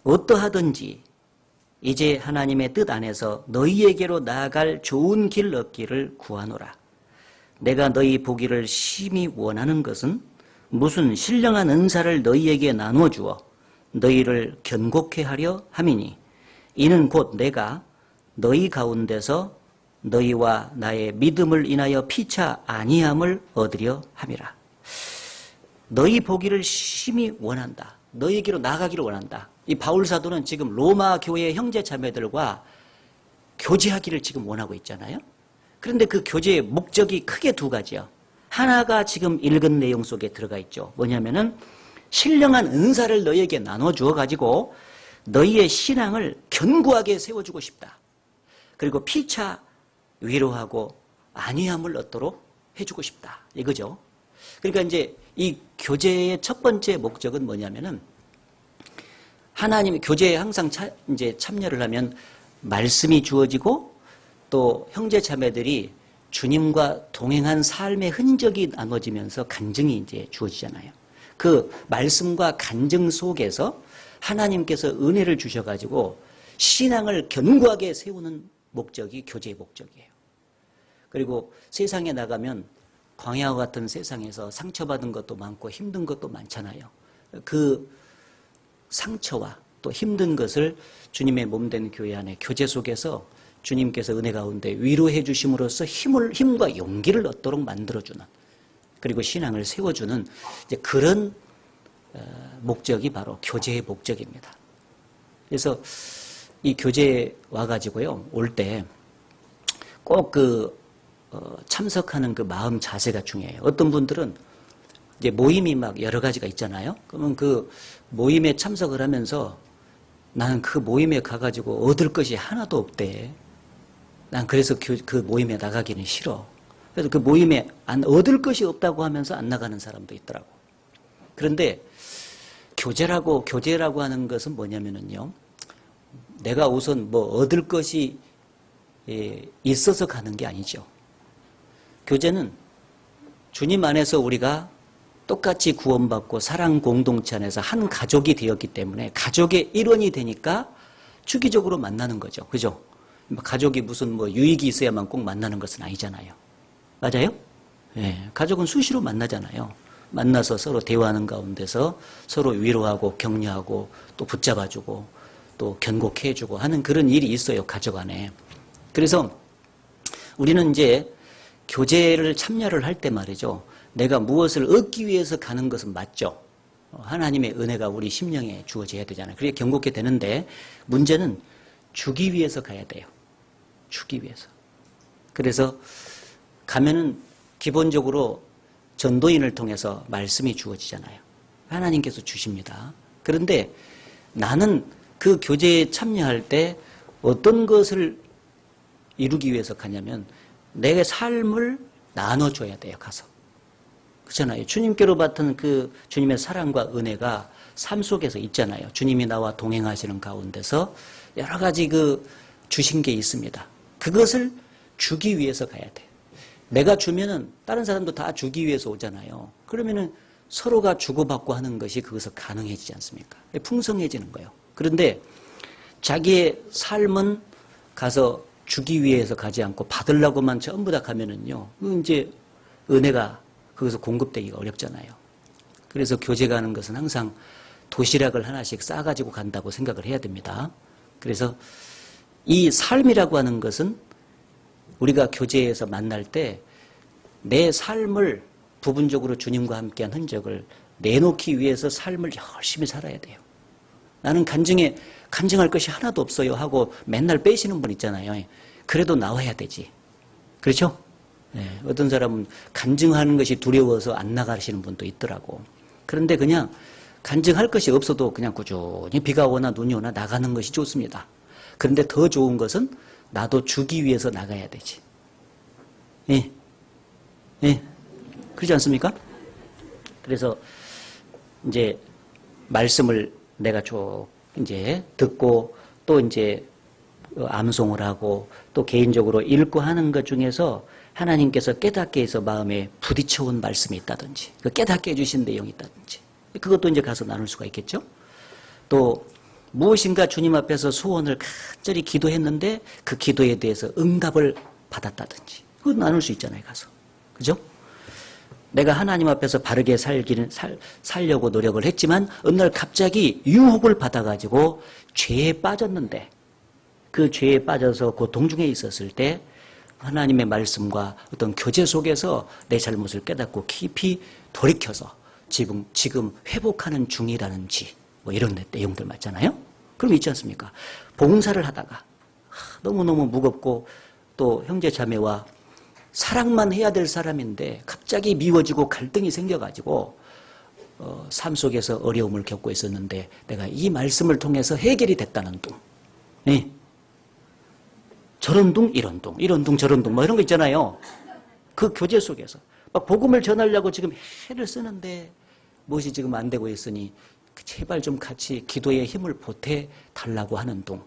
어떠하든지 이제 하나님의 뜻 안에서 너희에게로 나아갈 좋은 길 얻기를 구하노라. 내가 너희 보기를 심히 원하는 것은 무슨 신령한 은사를 너희에게 나누어 주어 너희를 견고케 하려 함이니 이는 곧 내가 너희 가운데서 너희와 나의 믿음을 인하여 피차 아니함을 얻으려 함이라. 너희 보기를 심히 원한다. 너희에게로 나가기를 원한다. 이 바울 사도는 지금 로마 교회 형제 자매들과 교제하기를 지금 원하고 있잖아요. 그런데 그 교제의 목적이 크게 두 가지요. 하나가 지금 읽은 내용 속에 들어가 있죠. 뭐냐면은 신령한 은사를 너희에게 나눠 주어 가지고 너희의 신앙을 견고하게 세워주고 싶다. 그리고 피차 위로하고 안위함을 얻도록 해주고 싶다. 이거죠. 그러니까 이제 이 교제의 첫 번째 목적은 뭐냐면은 하나님의 교제에 항상 이제 참여를 하면 말씀이 주어지고 또 형제 자매들이 주님과 동행한 삶의 흔적이 나눠지면서 간증이 이제 주어지잖아요. 그 말씀과 간증 속에서 하나님께서 은혜를 주셔가지고 신앙을 견고하게 세우는 목적이 교제의 목적이에요. 그리고 세상에 나가면 광야와 같은 세상에서 상처받은 것도 많고 힘든 것도 많잖아요. 그 상처와 또 힘든 것을 주님의 몸된 교회 안에 교제 속에서 주님께서 은혜 가운데 위로해 주심으로써 힘과 용기를 얻도록 만들어주는, 그리고 신앙을 세워주는 이제 그런 목적이 바로 교제의 목적입니다. 그래서 이 교제에 와가지고요, 올 때 꼭 참석하는 그 마음 자세가 중요해요. 어떤 분들은 이제 모임이 막 여러 가지가 있잖아요. 그러면 그 모임에 참석을 하면서 나는 그 모임에 가가지고 얻을 것이 하나도 없대. 난 그래서 그 모임에 나가기는 싫어. 그래서 그 모임에 얻을 것이 없다고 하면서 안 나가는 사람도 있더라고. 그런데 교제라고 하는 것은 뭐냐면은요, 내가 우선 뭐 얻을 것이 있어서 가는 게 아니죠. 교제는 주님 안에서 우리가 똑같이 구원받고 사랑 공동체 안에서 한 가족이 되었기 때문에 가족의 일원이 되니까 주기적으로 만나는 거죠. 그죠? 가족이 무슨 뭐 유익이 있어야만 꼭 만나는 것은 아니잖아요. 맞아요? 예, 가족은 수시로 만나잖아요. 만나서 서로 대화하는 가운데서 서로 위로하고 격려하고 또 붙잡아주고 또 견고케 해주고 하는 그런 일이 있어요, 가족 안에. 그래서 우리는 이제 교제를 참여를 할 때 말이죠, 내가 무엇을 얻기 위해서 가는 것은 맞죠. 하나님의 은혜가 우리 심령에 주어져야 되잖아요. 그게 견고케 되는데 문제는 주기 위해서 가야 돼요. 주기 위해서. 그래서 가면은 기본적으로 전도인을 통해서 말씀이 주어지잖아요. 하나님께서 주십니다. 그런데 나는 그 교제에 참여할 때 어떤 것을 이루기 위해서 가냐면 내 삶을 나눠줘야 돼요. 가서. 그렇잖아요. 주님께로 받은 그 주님의 사랑과 은혜가 삶 속에서 있잖아요. 주님이 나와 동행하시는 가운데서 여러 가지 그 주신 게 있습니다. 그것을 주기 위해서 가야 돼. 내가 주면은 다른 사람도 다 주기 위해서 오잖아요. 그러면은 서로가 주고받고 하는 것이 거기서 가능해지지 않습니까? 풍성해지는 거예요. 그런데 자기의 삶은 가서 주기 위해서 가지 않고 받으려고만 전부 다 가면은요, 이제 은혜가 거기서 공급되기가 어렵잖아요. 그래서 교제 가는 것은 항상 도시락을 하나씩 싸가지고 간다고 생각을 해야 됩니다. 그래서 이 삶이라고 하는 것은 우리가 교제에서 만날 때 내 삶을 부분적으로 주님과 함께한 흔적을 내놓기 위해서 삶을 열심히 살아야 돼요. 나는 간증할 것이 하나도 없어요 하고 맨날 빼시는 분 있잖아요. 그래도 나와야 되지. 그렇죠? 네, 어떤 사람은 간증하는 것이 두려워서 안 나가시는 분도 있더라고. 그런데 그냥 간증할 것이 없어도 그냥 꾸준히 비가 오나 눈이 오나 나가는 것이 좋습니다. 그런데 더 좋은 것은 나도 주기 위해서 나가야 되지. 예. 예. 그렇지 않습니까? 그래서 이제 말씀을 내가 쭉 이제 듣고 또 이제 암송을 하고 또 개인적으로 읽고 하는 것 중에서 하나님께서 깨닫게 해서 마음에 부딪혀온 말씀이 있다든지, 그 깨닫게 해주신 내용이 있다든지, 그것도 이제 가서 나눌 수가 있겠죠. 또 무엇인가 주님 앞에서 소원을 간절히 기도했는데 그 기도에 대해서 응답을 받았다든지. 그건 나눌 수 있잖아요, 가서. 그죠? 내가 하나님 앞에서 바르게 살려고 노력을 했지만 어느 날 갑자기 유혹을 받아가지고 죄에 빠졌는데 그 죄에 빠져서 고통 중에 있었을 때 하나님의 말씀과 어떤 교제 속에서 내 잘못을 깨닫고 깊이 돌이켜서 지금 회복하는 중이라는지 뭐 이런 내용들 맞잖아요. 그럼 있지 않습니까? 봉사를 하다가 너무너무 무겁고 또 형제 자매와 사랑만 해야 될 사람인데 갑자기 미워지고 갈등이 생겨가지고 삶 속에서 어려움을 겪고 있었는데 내가 이 말씀을 통해서 해결이 됐다는 둥. 네. 저런 둥, 이런 둥, 이런 둥, 저런 둥, 뭐 이런 거 있잖아요. 그 교제 속에서. 막 복음을 전하려고 지금 해를 쓰는데 무엇이 지금 안 되고 있으니 제발 좀 같이 기도의 힘을 보태 달라고 하는 둥.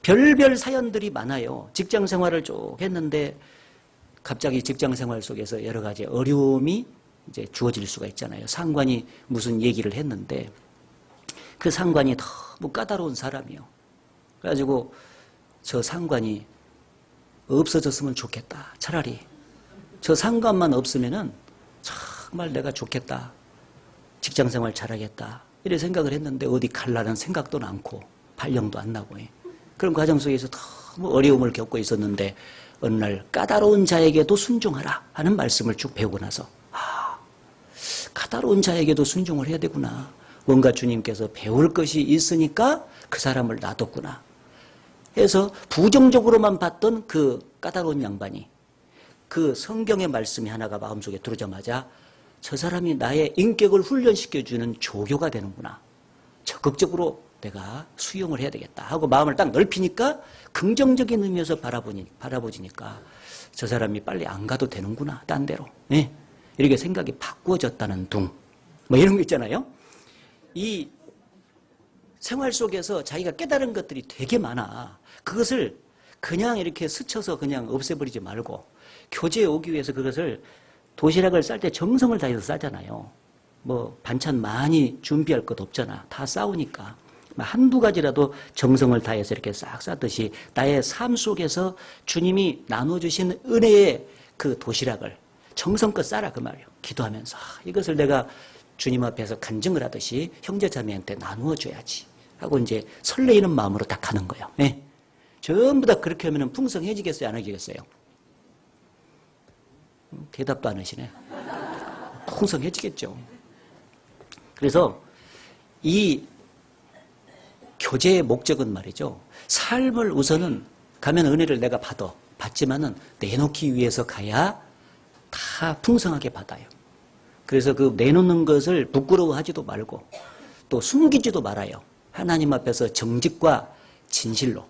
별별 사연들이 많아요. 직장 생활을 쭉 했는데 갑자기 직장 생활 속에서 여러 가지 어려움이 이제 주어질 수가 있잖아요. 상관이 무슨 얘기를 했는데 그 상관이 너무 까다로운 사람이요. 그래가지고 저 상관이 없어졌으면 좋겠다. 차라리 저 상관만 없으면은 정말 내가 좋겠다. 직장 생활 잘하겠다. 이래 생각을 했는데 어디 갈라는 생각도 않고 발령도 안 나고 그런 과정 속에서 너무 어려움을 겪고 있었는데 어느 날 까다로운 자에게도 순종하라 하는 말씀을 쭉 배우고 나서 까다로운 자에게도 순종을 해야 되구나. 뭔가 주님께서 배울 것이 있으니까 그 사람을 놔뒀구나. 해서 부정적으로만 봤던 그 까다로운 양반이 그 성경의 말씀이 하나가 마음속에 들어오자마자 저 사람이 나의 인격을 훈련시켜주는 조교가 되는구나. 적극적으로 내가 수용을 해야 되겠다 하고 마음을 딱 넓히니까 긍정적인 의미에서 바라보지니까 저 사람이 빨리 안 가도 되는구나. 딴 데로. 네. 이렇게 생각이 바꾸어졌다는 둥. 뭐 이런 거 있잖아요. 이 생활 속에서 자기가 깨달은 것들이 되게 많아. 그것을 그냥 이렇게 스쳐서 그냥 없애버리지 말고 교제에 오기 위해서 그것을 도시락을 쌀 때 정성을 다해서 싸잖아요. 뭐 반찬 많이 준비할 것 없잖아. 다 싸우니까. 한두 가지라도 정성을 다해서 이렇게 싹 싸듯이 나의 삶 속에서 주님이 나눠주신 은혜의 그 도시락을 정성껏 싸라 그 말이에요. 기도하면서 이것을 내가 주님 앞에서 간증을 하듯이 형제 자매한테 나누어 줘야지 하고 이제 설레이는 마음으로 딱 가는 거예요. 네. 전부 다 그렇게 하면 풍성해지겠어요? 안 해지겠어요? 대답도 안 하시네. 풍성해지겠죠. 그래서 이 교제의 목적은 말이죠. 삶을 우선은 가면 은혜를 내가 받지만은 내놓기 위해서 가야 다 풍성하게 받아요. 그래서 그 내놓는 것을 부끄러워하지도 말고 또 숨기지도 말아요. 하나님 앞에서 정직과 진실로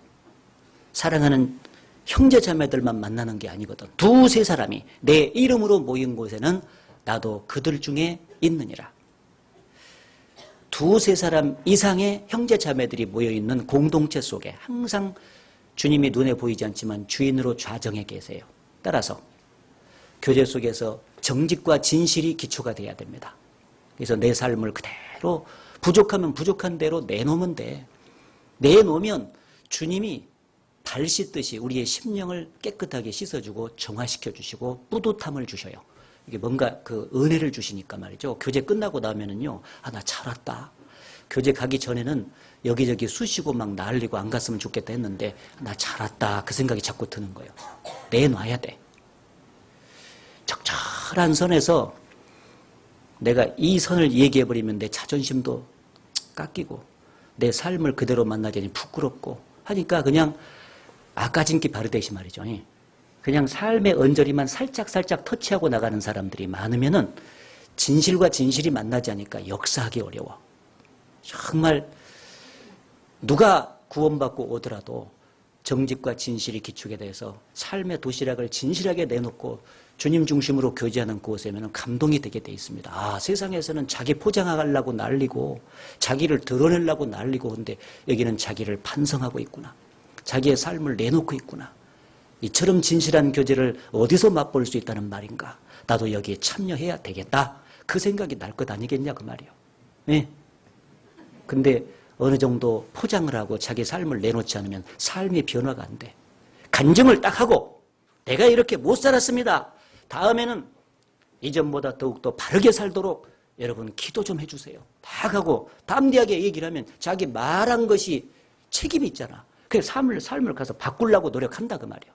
사랑하는 형제 자매들만 만나는 게 아니거든. 두세 사람이 내 이름으로 모인 곳에는 나도 그들 중에 있느니라. 두세 사람 이상의 형제 자매들이 모여있는 공동체 속에 항상 주님이 눈에 보이지 않지만 주인으로 좌정해 계세요. 따라서 교제 속에서 정직과 진실이 기초가 돼야 됩니다. 그래서 내 삶을 그대로 부족하면 부족한 대로 내놓으면 돼. 내놓으면 주님이 발 씻듯이 우리의 심령을 깨끗하게 씻어주고 정화시켜 주시고 뿌듯함을 주셔요. 이게 뭔가 그 은혜를 주시니까 말이죠. 교제 끝나고 나면은요, 나 잘 왔다. 교제 가기 전에는 여기저기 쑤시고 막 난리고 안 갔으면 좋겠다 했는데 나 잘 왔다. 그 생각이 자꾸 드는 거예요. 내놔야 돼. 적절한 선에서 내가 이 선을 얘기해버리면 내 자존심도 깎이고 내 삶을 그대로 만나자니 부끄럽고 하니까 그냥 아까진기 바르듯이 말이죠. 그냥 삶의 언저리만 살짝살짝 터치하고 나가는 사람들이 많으면은 진실과 진실이 만나지 않으니까 역사하기 어려워. 정말 누가 구원받고 오더라도 정직과 진실이 기축에 대해서 삶의 도시락을 진실하게 내놓고 주님 중심으로 교제하는 곳에는 감동이 되게 돼 있습니다. 세상에서는 자기 포장하려고 난리고 자기를 드러내려고 난리고 근데 여기는 자기를 반성하고 있구나. 자기의 삶을 내놓고 있구나. 이처럼 진실한 교제를 어디서 맛볼 수 있다는 말인가. 나도 여기에 참여해야 되겠다. 그 생각이 날 것 아니겠냐 그 말이에요. 네. 근데 어느 정도 포장을 하고 자기 삶을 내놓지 않으면 삶의 변화가 안 돼. 간증을 딱 하고 내가 이렇게 못 살았습니다. 다음에는 이전보다 더욱더 바르게 살도록 여러분 기도 좀 해주세요. 딱 하고 담대하게 얘기를 하면 자기 말한 것이 책임이 있잖아. 그래서 삶을 가서 바꾸려고 노력한다 그 말이야.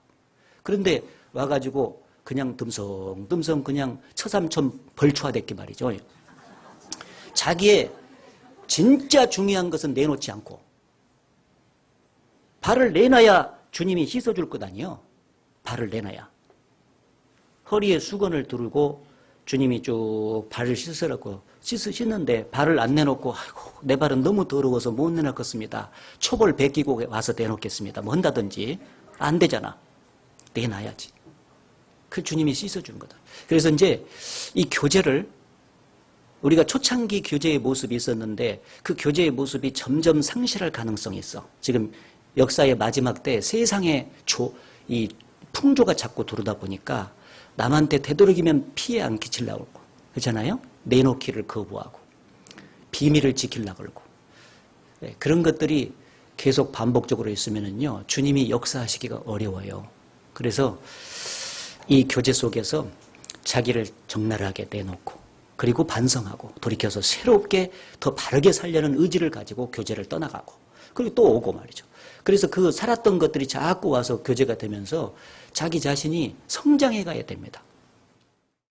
그런데 와가지고 그냥 듬성듬성 그냥 처삼천 벌초화됐기 말이죠. 자기의 진짜 중요한 것은 내놓지 않고 발을 내놔야 주님이 씻어줄 것 아니에요. 발을 내놔야. 허리에 수건을 두르고 주님이 쭉 발을 씻으라고 씻는데 발을 안 내놓고 아이고 내 발은 너무 더러워서 못 내놓겠습니다. 초벌 베끼고 와서 내놓겠습니다. 뭐 한다든지 안 되잖아. 내놔야지. 그 주님이 씻어주는 거다. 그래서 이제 이 교제를 우리가 초창기 교제의 모습이 있었는데 그 교제의 모습이 점점 상실할 가능성이 있어. 지금 역사의 마지막 때 세상의 이 풍조가 자꾸 들어오다 보니까 남한테 되도록이면 피해 안 끼치려고 그러고 그렇잖아요. 내놓기를 거부하고 비밀을 지키려고 그러고 그런 것들이 계속 반복적으로 있으면은요 주님이 역사하시기가 어려워요. 그래서 이 교제 속에서 자기를 적나라하게 내놓고 그리고 반성하고 돌이켜서 새롭게 더 바르게 살려는 의지를 가지고 교제를 떠나가고 그리고 또 오고 말이죠. 그래서 그 살았던 것들이 자꾸 와서 교제가 되면서 자기 자신이 성장해 가야 됩니다.